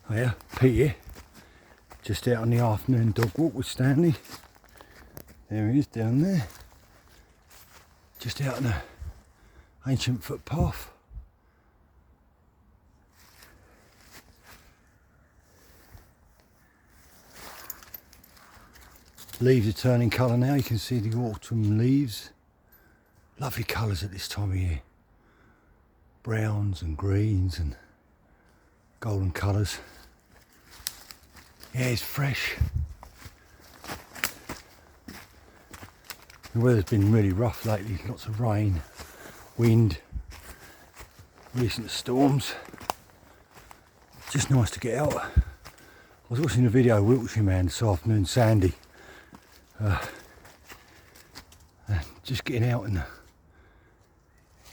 Oh yeah, Pete here, just out on the afternoon dog walk with Stanley. There he is down there, just out on the ancient footpath. Leaves are turning colour now, you can see the autumn leaves. Lovely colours at this time of year. Browns and greens and golden colours. Yeah, it's fresh. The weather's been really rough lately, lots of rain, wind, recent storms. Just nice to get out. I was watching a video of Wiltshire man this afternoon, Sandy. Just getting out in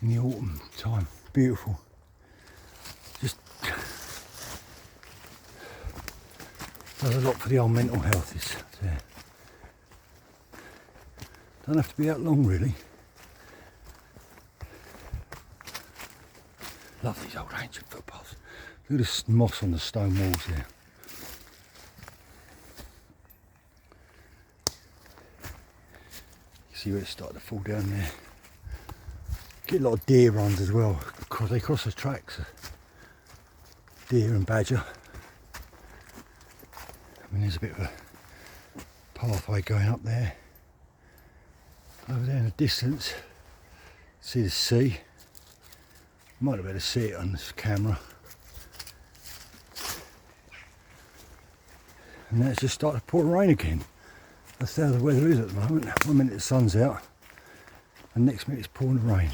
the autumn time, beautiful. Just does a lot for the old mental health. This don't have to be out long really. Love these old ancient footpaths. Look at the moss on the stone walls there. See where it's starting to fall down there. Get a lot of deer runs as well. They cross the tracks. Deer and badger. I mean, there's a bit of a pathway going up there. Over there in the distance, see the sea. Might have better see it on this camera. And now it's just started to pour rain again. That's how the weather is at the moment. 1 minute the sun's out, and next minute it's pouring rain.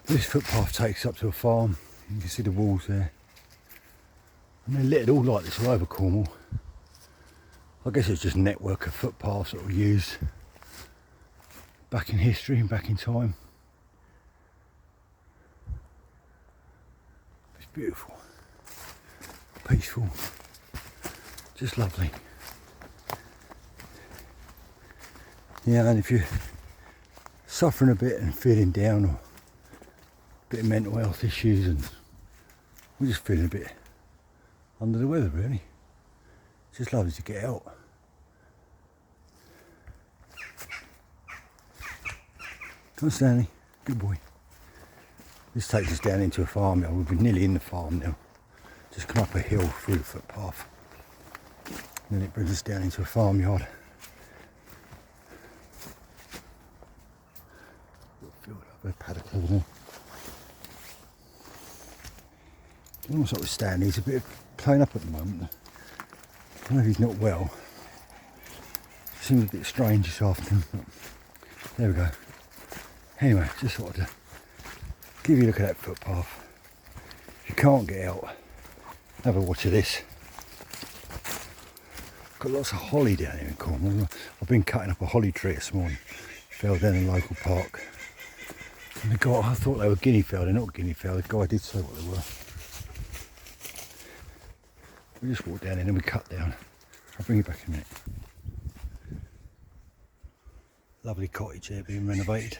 This footpath takes up to a farm. You can see the walls there. And they're littered all like this all over Cornwall. I guess it's just a network of footpaths that were used back in history and back in time. It's beautiful, peaceful. Just lovely. Yeah, and if you're suffering a bit and feeling down, or a bit of mental health issues, and we're just feeling a bit under the weather really, it's just lovely to get out. Come on Stanley, good boy. This takes us down into a farmyard. We've been nearly in the farm now. Just come up a hill through the footpath. And then it brings us down into a farmyard. Field up a paddock over there. Almost like with Stanley, he's a bit playing up at the moment. I don't know if he's not well. Seems a bit strange this afternoon. But there we go. Anyway, just wanted to give you a look at that footpath. If you can't get out, have a watch of this. Got lots of holly down here in Cornwall. I've been cutting up a holly tree this morning. Fell down in the local park. And the guy, I thought they were guinea fowl. They're not guinea fowl. The guy did say what they were. We just walked down in and we cut down. I'll bring you back in a minute. Lovely cottage there being renovated.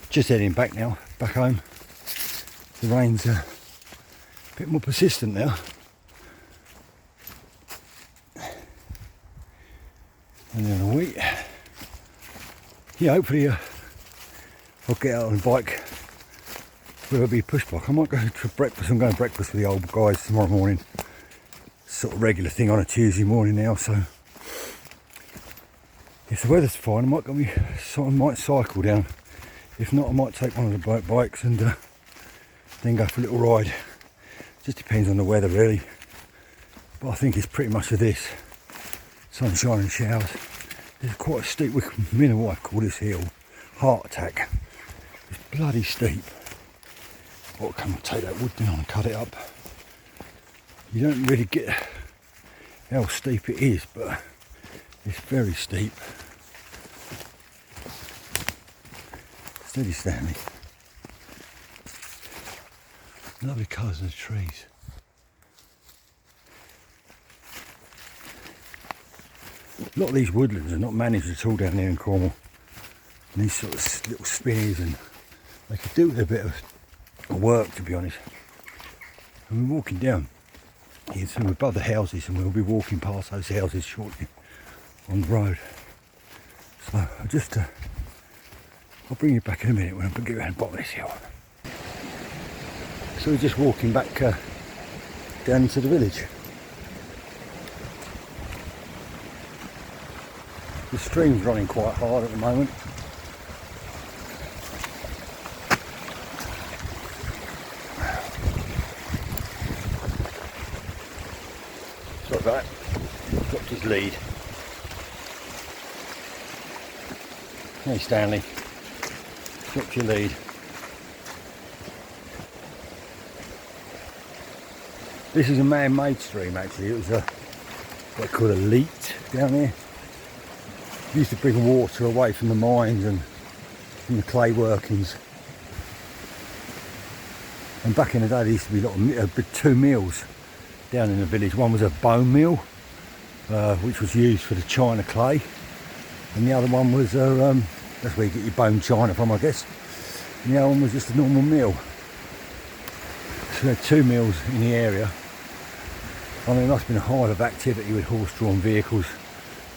Just heading back now, back home. The rain's a bit more persistent now. And then a week. Yeah, hopefully I'll get out on the bike. Whether it be push bike. I might go to breakfast. I'm going to breakfast with the old guys tomorrow morning. Sort of regular thing on a Tuesday morning now, so if the weather's fine, I might cycle down. If not, I might take one of the bikes and then go for a little ride. Just depends on the weather really. But I think it's pretty much of this. Sunshine and showers. There's quite a steep, me and the wife call this hill Heart Attack. It's bloody steep. I'll come and take that wood down and cut it up. You don't really get how steep it is, but it's very steep. Steady, Stanley. Lovely colours in the trees. A lot of these woodlands are not managed at all down here in Cornwall. And these sort of little spinnies, and they could do with a bit of work, to be honest. And we're walking down here, so we're above the houses, and we'll be walking past those houses shortly on the road. So I'll bring you back in a minute when I get around the bottom of this hill. So we're just walking back down into the village. The stream's running quite hard at the moment. Sorry about that. Dropped his lead. Hey Stanley, dropped your lead. This is a man-made stream actually. It was what they call a leat down here. It used to bring water away from the mines and from the clay workings. And back in the day there used to be two mills down in the village. One was a bone mill, which was used for the china clay, and the other one was that's where you get your bone china from, I guess. And the other one was just a normal mill. So there are two mills in the area. I mean, it must have been a hive of activity with horse-drawn vehicles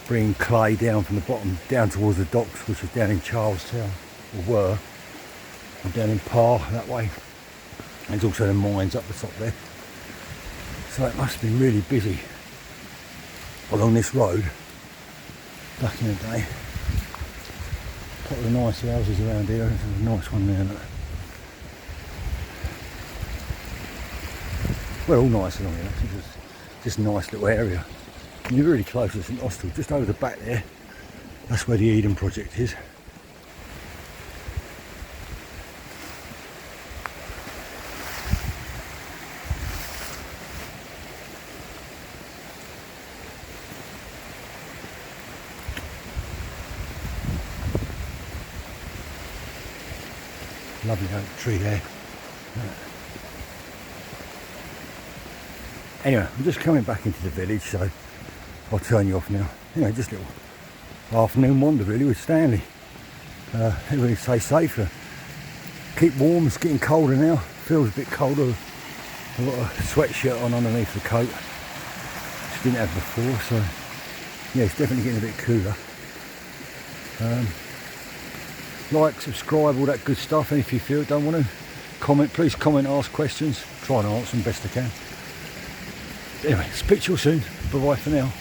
bringing clay down from the bottom down towards the docks, which was down in Charlestown, or were, and down in Parr that way. There's also the mines up the top there. So it must have been really busy along this road back in the day. A couple of nice houses around here. There's a nice one there. Look. Well, all nice along here. Just a nice little area. And you're really close to St Austell, just over the back there. That's where the Eden project is. Lovely oak tree there. Anyway, I'm just coming back into the village, so I'll turn you off now. Anyway, just a little afternoon wander really with Stanley. Everybody stay safe. Keep warm, it's getting colder now. Feels a bit colder. I've got a sweatshirt on underneath the coat, which I didn't have before, so yeah, it's definitely getting a bit cooler. Like, subscribe, all that good stuff, and if you feel don't want to comment, please comment, ask questions. Try and answer them best I can. Anyway, speak to you soon. Bye bye for now.